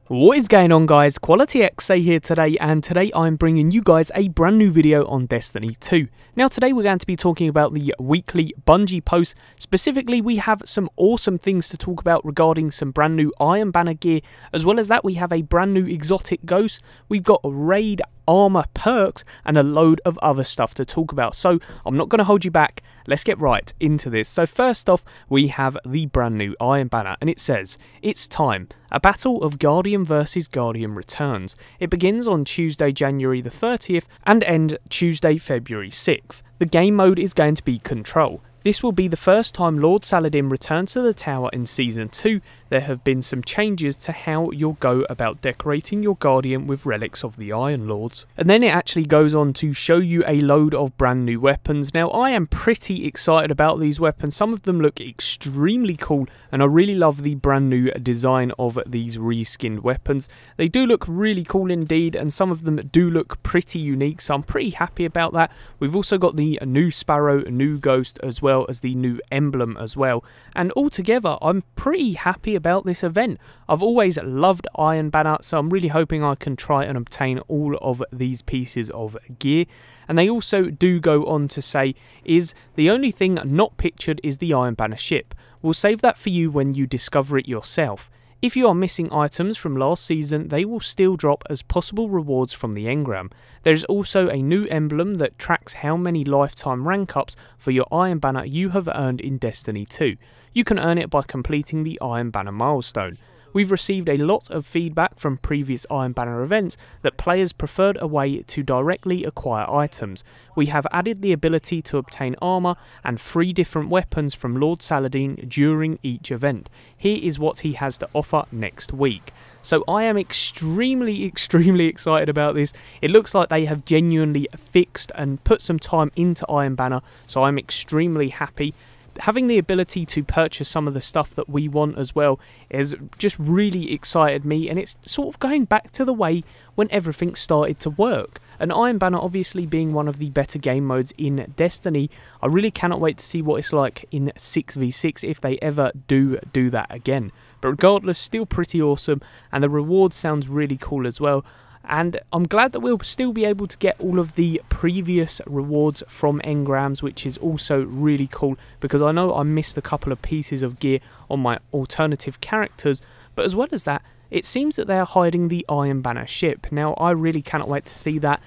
What is going on, guys? Quality XA here today, and today I'm bringing you guys a brand new video on Destiny 2. Now today we're going to be talking about the weekly Bungie post. Specifically, we have some awesome things to talk about regarding some brand new Iron Banner gear. As well as that, we have a brand new exotic ghost. We've got raid armor perks and a load of other stuff to talk about. So I'm not going to hold you back. Let's get right into this. So first off, we have the brand new Iron Banner, and it says, "It's time. A battle of Guardian versus Guardian returns. It begins on Tuesday, January the 30th and end Tuesday, February 6th. The game mode is going to be Control. This will be the first time Lord Saladin returns to the tower in Season 2. There have been some changes to how you'll go about decorating your Guardian with relics of the Iron Lords." And then it actually goes on to show you a load of brand new weapons. Now I am pretty excited about these weapons. Some of them look extremely cool, and I really love the brand new design of these reskinned weapons. They do look really cool indeed, and some of them do look pretty unique, so I'm pretty happy about that. We've also got the new Sparrow, new Ghost, as well as the new emblem as well, and altogether I'm pretty happy about this event. I've always loved Iron Banner, so I'm really hoping I can try and obtain all of these pieces of gear. And they also do go on to say, "Is the only thing not pictured is the Iron Banner ship. We'll save that for you when you discover it yourself. If you are missing items from last season, they will still drop as possible rewards from the engram. There is also a new emblem that tracks how many lifetime rank ups for your Iron Banner you have earned in Destiny 2. You can earn it by completing the Iron Banner milestone. We've received a lot of feedback from previous Iron Banner events that players preferred a way to directly acquire items. We have added the ability to obtain armor and 3 different weapons from Lord Saladin during each event. Here is what he has to offer next week." So I am extremely excited about this. It looks like they have genuinely fixed and put some time into Iron Banner, so I'm extremely happy. Having the ability to purchase some of the stuff that we want as well has just really excited me, and it's sort of going back to the way when everything started to work. And Iron Banner obviously being one of the better game modes in Destiny, I really cannot wait to see what it's like in 6v6 if they ever do that again. But regardless, still pretty awesome, and the reward sounds really cool as well. And I'm glad that we'll still be able to get all of the previous rewards from engrams, which is also really cool, because I know I missed a couple of pieces of gear on my alternative characters. But as well as that, it seems that they are hiding the Iron Banner ship. Now I really cannot wait to see that.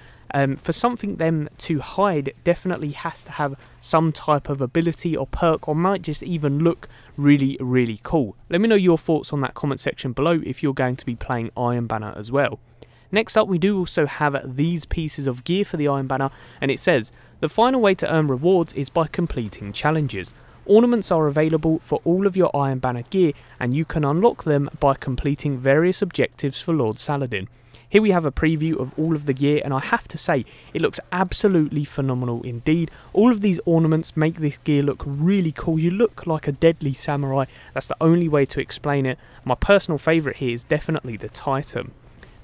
For something them to hide, definitely has to have some type of ability or perk, or might just even look really cool. Let me know your thoughts on that comment section below if you're going to be playing Iron Banner as well. Next up, we do also have these pieces of gear for the Iron Banner, and it says, "The final way to earn rewards is by completing challenges. Ornaments are available for all of your Iron Banner gear, and you can unlock them by completing various objectives for Lord Saladin." Here we have a preview of all of the gear, and I have to say, it looks absolutely phenomenal indeed. All of these ornaments make this gear look really cool. You look like a deadly samurai. That's the only way to explain it. My personal favourite here is definitely the Titan.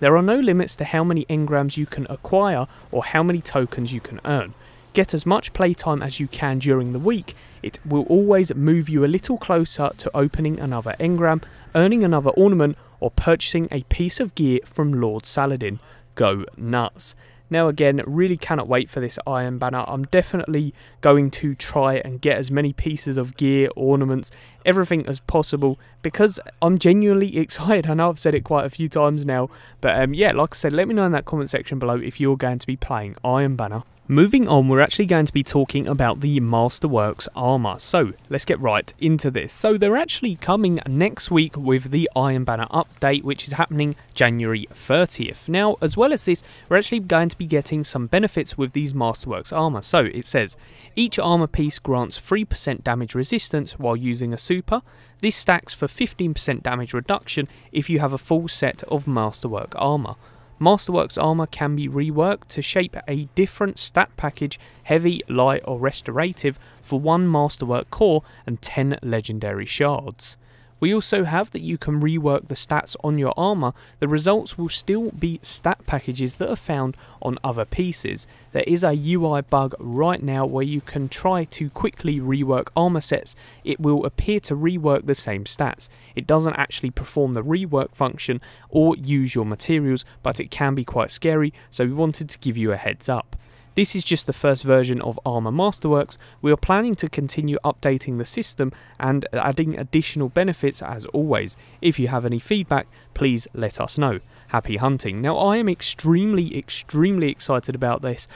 There are no limits to how many engrams you can acquire or how many tokens you can earn. Get as much playtime as you can during the week. It will always move you a little closer to opening another engram, earning another ornament, or purchasing a piece of gear from Lord Saladin. Go nuts. Now again, really cannot wait for this Iron Banner. I'm definitely going to try and get as many pieces of gear, ornaments, everything as possible, because I'm genuinely excited. I know I've said it quite a few times now, but yeah, like I said, let me know in that comment section below if you're going to be playing Iron Banner. Moving on, we're actually going to be talking about the Masterworks armor. So let's get right into this. So they're actually coming next week with the Iron Banner update, which is happening January 30th. Now, as well as this, we're actually going to be getting some benefits with these Masterworks armor. So it says, each armor piece grants 3% damage resistance while using a super. This stacks for 15% damage reduction if you have a full set of Masterwork armor. Masterworks armor can be reworked to shape a different stat package, heavy, light or restorative, for 1 Masterwork core and 10 legendary shards. We also have that you can rework the stats on your armor. The results will still be stat packages that are found on other pieces. There is a UI bug right now where you can try to quickly rework armor sets. It will appear to rework the same stats. It doesn't actually perform the rework function or use your materials, but it can be quite scary, so we wanted to give you a heads up. This is just the first version of Armor Masterworks. We are planning to continue updating the system and adding additional benefits as always. If you have any feedback, please let us know. Happy hunting. Now I am extremely excited about this.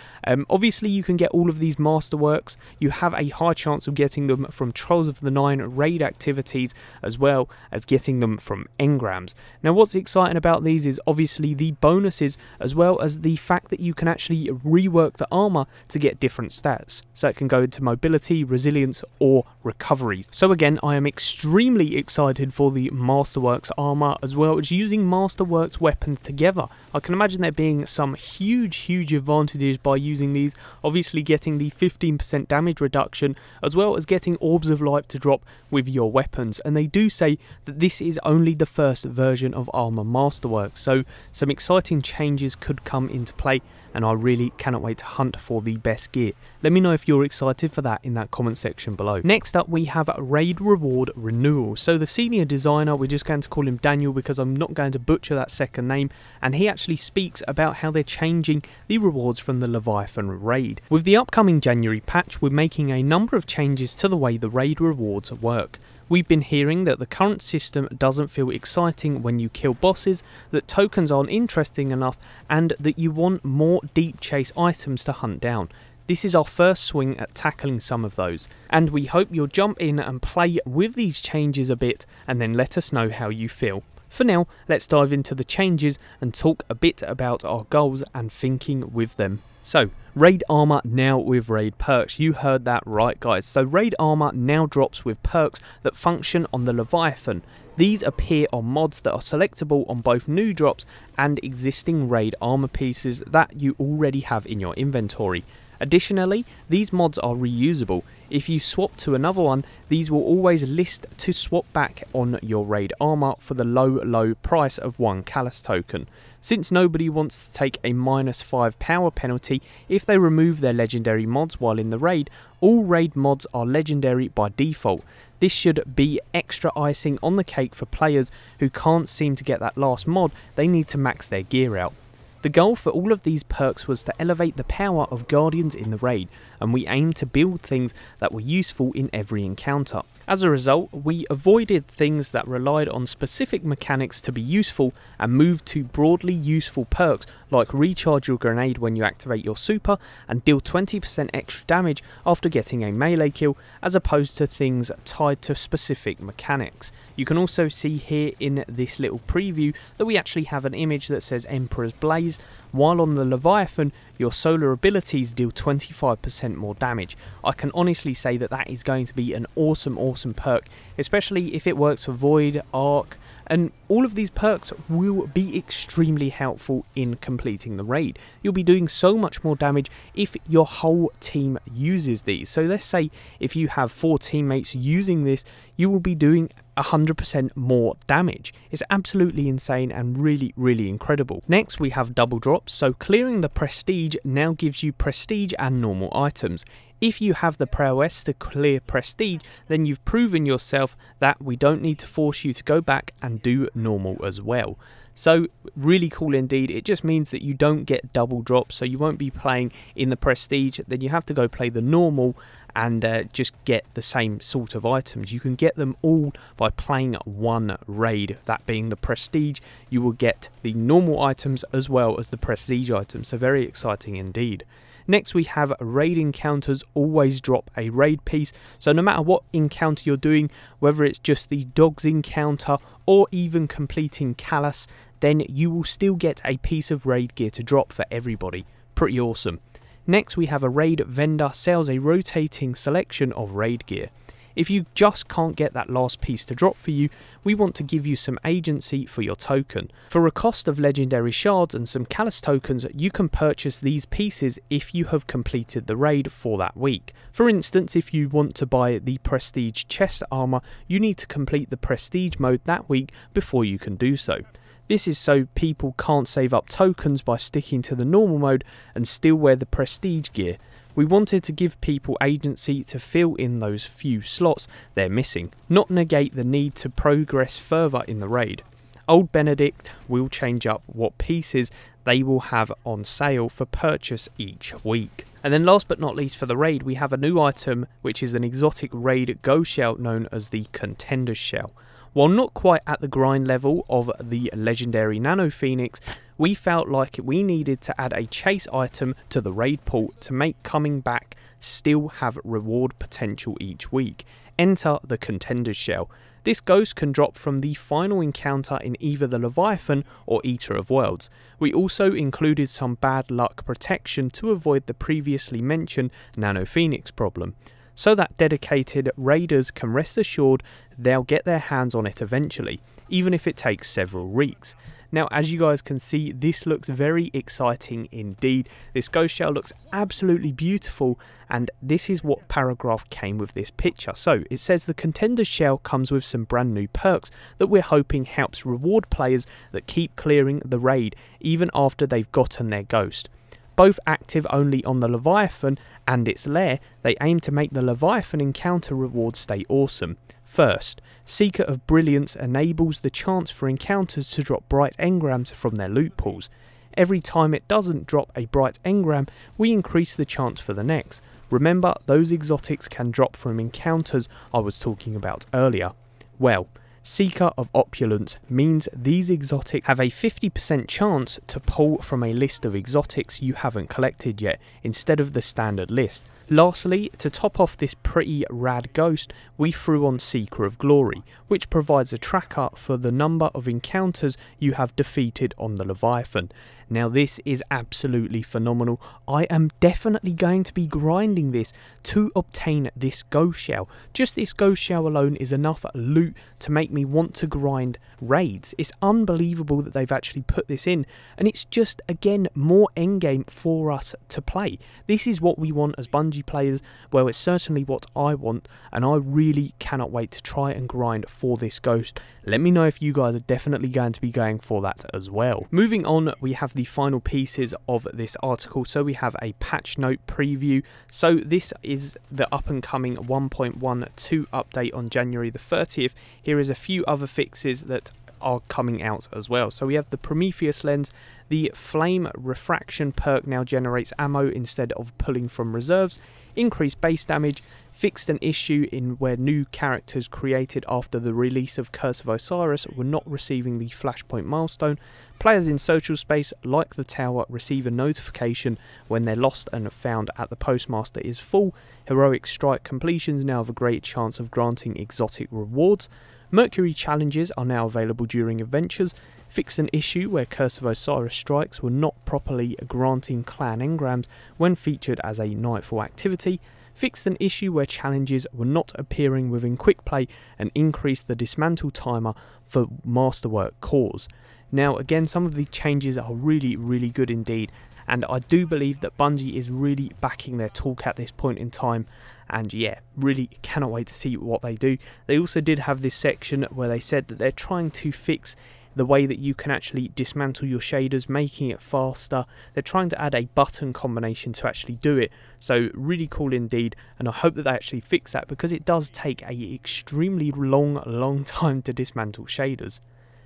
Obviously you can get all of these Masterworks. You have a high chance of getting them from Trolls of the Nine raid activities, as well as getting them from engrams. Now what's exciting about these is obviously the bonuses, as well as the fact that you can actually rework the armor to get different stats. So it can go into mobility, resilience, or recovery. So again, I am extremely excited for the Masterworks armor, as well as using Masterworks weapons together. I can imagine there being some huge advantages by using these, obviously getting the 15% damage reduction, as well as getting orbs of light to drop with your weapons. And they do say that this is only the first version of Armor Masterworks, so some exciting changes could come into play, and I really cannot wait to hunt for the best gear. Let me know if you're excited for that in that comment section below. Next up we have Raid Reward Renewal. So the senior designer, we're just going to call him Daniel because I'm not going to butcher that second name, and he actually speaks about how they're changing the rewards from the Leviathan raid. With the upcoming January patch, we're making a number of changes to the way the raid rewards work. We've been hearing that the current system doesn't feel exciting when you kill bosses, that tokens aren't interesting enough, and that you want more deep chase items to hunt down. This is our first swing at tackling some of those, and we hope you'll jump in and play with these changes a bit and then let us know how you feel. For now, let's dive into the changes and talk a bit about our goals and thinking with them. So, Raid Armor now with Raid Perks. You heard that right, guys. So Raid Armor now drops with perks that function on the Leviathan. These appear on mods that are selectable on both new drops and existing Raid Armor pieces that you already have in your inventory. Additionally, these mods are reusable. If you swap to another one, these will always list to swap back on your Raid Armor for the low price of 1 Callus token. Since nobody wants to take a -5 power penalty if they remove their legendary mods while in the raid, all raid mods are legendary by default. This should be extra icing on the cake for players who can't seem to get that last mod. They need to max their gear out. The goal for all of these perks was to elevate the power of Guardians in the raid, and we aimed to build things that were useful in every encounter. As a result, we avoided things that relied on specific mechanics to be useful and moved to broadly useful perks like recharge your grenade when you activate your super and deal 20% extra damage after getting a melee kill, as opposed to things tied to specific mechanics. You can also see here in this little preview that we actually have an image that says Emperor's Blaze, while on the Leviathan your solar abilities deal 25% more damage. I can honestly say that that is going to be an awesome perk, especially if it works for Void, Arc, and all of these perks will be extremely helpful in completing the raid. You'll be doing so much more damage if your whole team uses these. So let's say if you have 4 teammates using this, you will be doing 100% more damage. It's absolutely insane and really incredible. Next we have double drops. So clearing the prestige now gives you prestige and normal items. If you have the prowess to clear prestige, then you've proven yourself that we don't need to force you to go back and do normal as well. So really cool indeed. It just means that you don't get double drops, so you won't be playing in the prestige, then you have to go play the normal and just get the same sort of items. You can get them all by playing one raid, that being the prestige. You will get the normal items as well as the prestige items, so very exciting indeed. Next we have raid encounters always drop a raid piece, so no matter what encounter you're doing, whether it's just the dogs encounter or even completing Callus, then you will still get a piece of raid gear to drop for everybody. Pretty awesome. Next we have a raid vendor sells a rotating selection of raid gear. If you just can't get that last piece to drop for you, we want to give you some agency for your token. For a cost of legendary shards and some Callus tokens, you can purchase these pieces if you have completed the raid for that week. For instance, if you want to buy the Prestige chest armor, you need to complete the Prestige mode that week before you can do so. This is so people can't save up tokens by sticking to the normal mode and still wear the Prestige gear. We wanted to give people agency to fill in those few slots they're missing, not negate the need to progress further in the raid. Old Benedict will change up what pieces they will have on sale for purchase each week. And then last but not least for the raid, we have a new item which is an exotic raid ghost shell known as the Contender Shell. While not quite at the grind level of the legendary Nano Phoenix, we felt like we needed to add a chase item to the raid pool to make coming back still have reward potential each week. Enter the Contender Shell. This ghost can drop from the final encounter in either the Leviathan or Eater of Worlds. We also included some bad luck protection to avoid the previously mentioned Nano Phoenix problem, so that dedicated raiders can rest assured they'll get their hands on it eventually, even if it takes several weeks. Now, as you guys can see, this looks very exciting indeed. This ghost shell looks absolutely beautiful, and this is what paragraph came with this picture. So it says the Contender Shell comes with some brand new perks that we're hoping helps reward players that keep clearing the raid even after they've gotten their ghost. Both active only on the Leviathan and its lair, they aim to make the Leviathan encounter rewards stay awesome. First, Seeker of Brilliance enables the chance for encounters to drop bright engrams from their loot pools. Every time it doesn't drop a bright engram, we increase the chance for the next. Remember, those exotics can drop from encounters I was talking about earlier. Well, Seeker of Opulence means these exotics have a 50% chance to pull from a list of exotics you haven't collected yet, instead of the standard list. Lastly, to top off this pretty rad ghost, we threw on Seeker of Glory, which provides a tracker for the number of encounters you have defeated on the Leviathan. Now this is absolutely phenomenal. I am definitely going to be grinding this to obtain this ghost shell. Just this ghost shell alone is enough loot to make me want to grind raids. It's unbelievable that they've actually put this in, and it's just, again, more endgame for us to play. This is what we want as Bungie players. Well, it's certainly what I want, and I really cannot wait to try and grind for this ghost. Let me know if you guys are definitely going to be going for that as well. Moving on, we have the final pieces of this article. So we have a patch note preview. So this is the up and coming 1.12 update on January the 30th. Here is a few other fixes that are coming out as well. So we have the Prometheus lens. The flame refraction perk now generates ammo instead of pulling from reserves. Increased base damage. Fixed an issue in where new characters created after the release of Curse of Osiris were not receiving the flashpoint milestone. Players in social space like the tower receive a notification when they're lost and found at the postmaster is full. Heroic strike completions now have a great chance of granting exotic rewards. Mercury challenges are now available during adventures. Fixed an issue where Curse of Osiris strikes were not properly granting clan engrams when featured as a nightfall activity. Fixed an issue where challenges were not appearing within quick play and increased the dismantle timer for Masterwork cores. Now again, some of the changes are really good indeed, and I do believe that Bungie is really backing their talk at this point in time, and yeah, really cannot wait to see what they do. They also did have this section where they said that they're trying to fix the way that you can actually dismantle your shaders, making it faster. They're trying to add a button combination to actually do it, so really cool indeed, and I hope that they actually fix that, because it does take a extremely long time to dismantle shaders.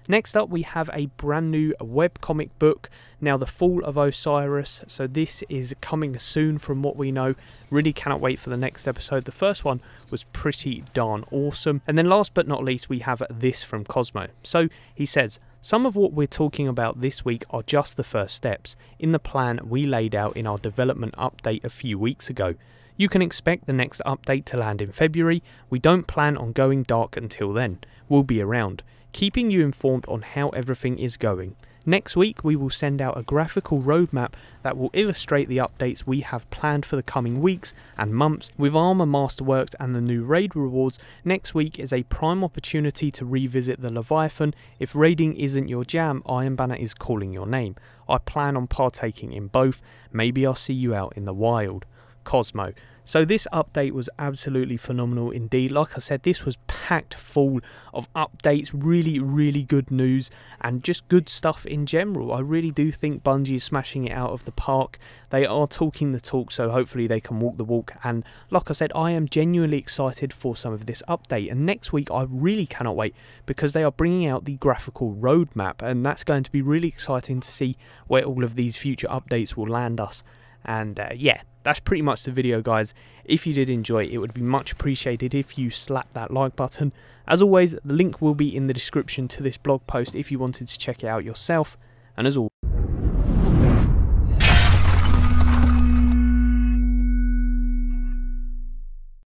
Next up, we have a brand new webcomic book, now The Fall of Osiris. So this is coming soon from what we know. Really cannot wait for the next episode. The first one was pretty darn awesome. And then last but not least, we have this from Cosmo. So he says, some of what we're talking about this week are just the first steps in the plan we laid out in our development update a few weeks ago. You can expect the next update to land in February. We don't plan on going dark until then. We'll be around, keeping you informed on how everything is going. Next week we will send out a graphical roadmap that will illustrate the updates we have planned for the coming weeks and months. With Armour, Masterworks and the new raid rewards, next week is a prime opportunity to revisit the Leviathan. If raiding isn't your jam, Iron Banner is calling your name. I plan on partaking in both. Maybe I'll see you out in the wild. Cosmo. So this update was absolutely phenomenal indeed. Like I said, this was packed full of updates, really good news and just good stuff in general. I really do think Bungie is smashing it out of the park. They are talking the talk, so hopefully they can walk the walk, and like I said, I am genuinely excited for some of this update. And next week I really cannot wait, because they are bringing out the graphical roadmap, and that's going to be really exciting to see where all of these future updates will land us. And yeah, that's pretty much the video, guys. If you did enjoy it, it would be much appreciated if you slap that like button. As always, the link will be in the description to this blog post if you wanted to check it out yourself. And as always,